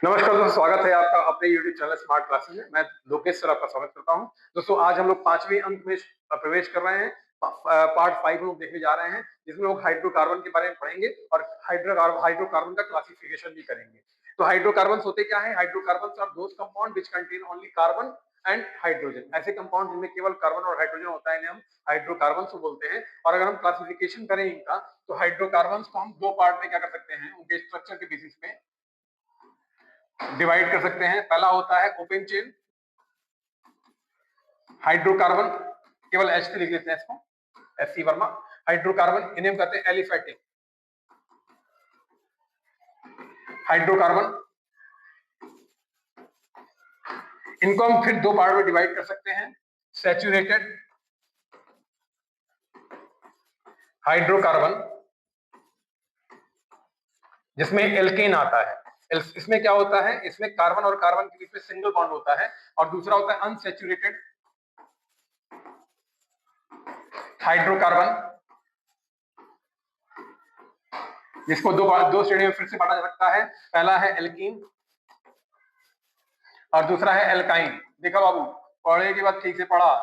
नमस्कार दोस्तों, स्वागत है आपका अपने YouTube चैनल स्मार्ट क्लासेस में। मैं लोकेश सर आपका स्वागत करता हूं। दोस्तों, आज हम लोग 5वीं अंक में प्रवेश कर रहे हैं। पार्ट 5 हम लोग देखने जा रहे हैं, जिसमें लोग हाइड्रोकार्बन के बारे में पढ़ेंगे और हाइड्रोकार्बन का क्लासिफिकेशन भी करेंगे। तो हाइड्रोकार्बन होते क्या है? Hydrocarbon are those compound which contain only carbon and hydrogen. ऐसे कंपाउंड जिनमें केवल कार्बन और हाइड्रोजन होता है, इन्हें हम हाइड्रोकार्बन बोलते हैं। और अगर हम क्लासिफिकेशन करें इनका, तो हाइड्रोकार्बन को हम दो पार्ट में क्या कर सकते हैं, उनके स्ट्रक्चर के बेसिस पे डिवाइड कर सकते हैं। पहला होता है ओपन चेन हाइड्रोकार्बन, केवल एच लिख लेते हैं इसको, एस सी वर्मा। हाइड्रोकार्बन इन्हें हम कहते हैं एलिफेटिक हाइड्रोकार्बन। इनको हम फिर दो पार्ट में डिवाइड कर सकते हैं, सैचुरेटेड हाइड्रोकार्बन, जिसमें एल्केन आता है। इसमें क्या होता है, इसमें कार्बन और कार्बन के बीच में सिंगल बॉन्ड होता है। और दूसरा होता है अनसैचुरेटेड हाइड्रोकार्बन, जिसको दो श्रेणी में फिर से बांटा जा सकता है। पहला है एल्कीन और दूसरा है एल्काइन। देखा बाबू, पढ़ने के बाद ठीक से पढ़ा।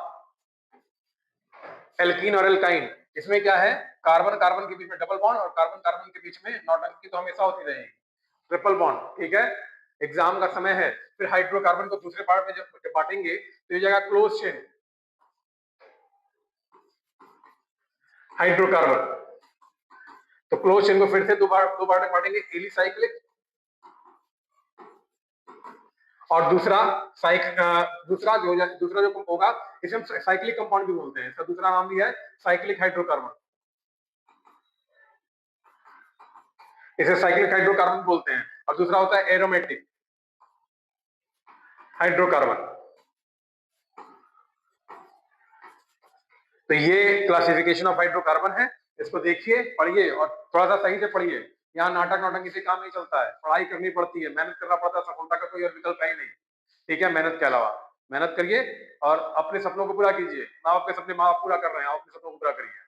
एल्कीन और एल्काइन, इसमें क्या है, कार्बन कार्बन के बीच में डबल बॉन्ड और कार्बन कार्बन के बीच में नॉर्मल तो हमेशा होती रहेगी, ट्रिपल बॉन्ड। ठीक है, एग्जाम का समय है। फिर हाइड्रोकार्बन को दूसरे पार्ट में जब बांटेंगे तो ये जगह क्लोज चेन हाइड्रोकार्बन। तो क्लोज चेन को फिर से दो पार्ट में बांटेंगे, एलिसाइक्लिक और दूसरा दूसरा जो होगा, इसे हम साइक्लिक कंपाउंड भी बोलते हैं। इसका दूसरा नाम भी है साइक्लिक हाइड्रोकार्बन। इसे साइक्लिक हाइड्रोकार्बन बोलते हैं। और दूसरा होता है एरोमेटिक हाइड्रोकार्बन। तो ये क्लासिफिकेशन ऑफ हाइड्रोकार्बन है। इसको देखिए, पढ़िए और थोड़ा सा सही से पढ़िए। यहाँ नाटक नौटंकी से काम नहीं चलता है, पढ़ाई करनी पड़ती है, मेहनत करना पड़ता है। सफलता का कोई और विकल्प है ही नहीं। ठीक है, मेहनत के अलावा मेहनत करिए और अपने सपनों को पूरा कीजिए। माँ बाप के सपने माँ बाप पूरा कर रहे हैं, आप अपने सपनों को पूरा करिए।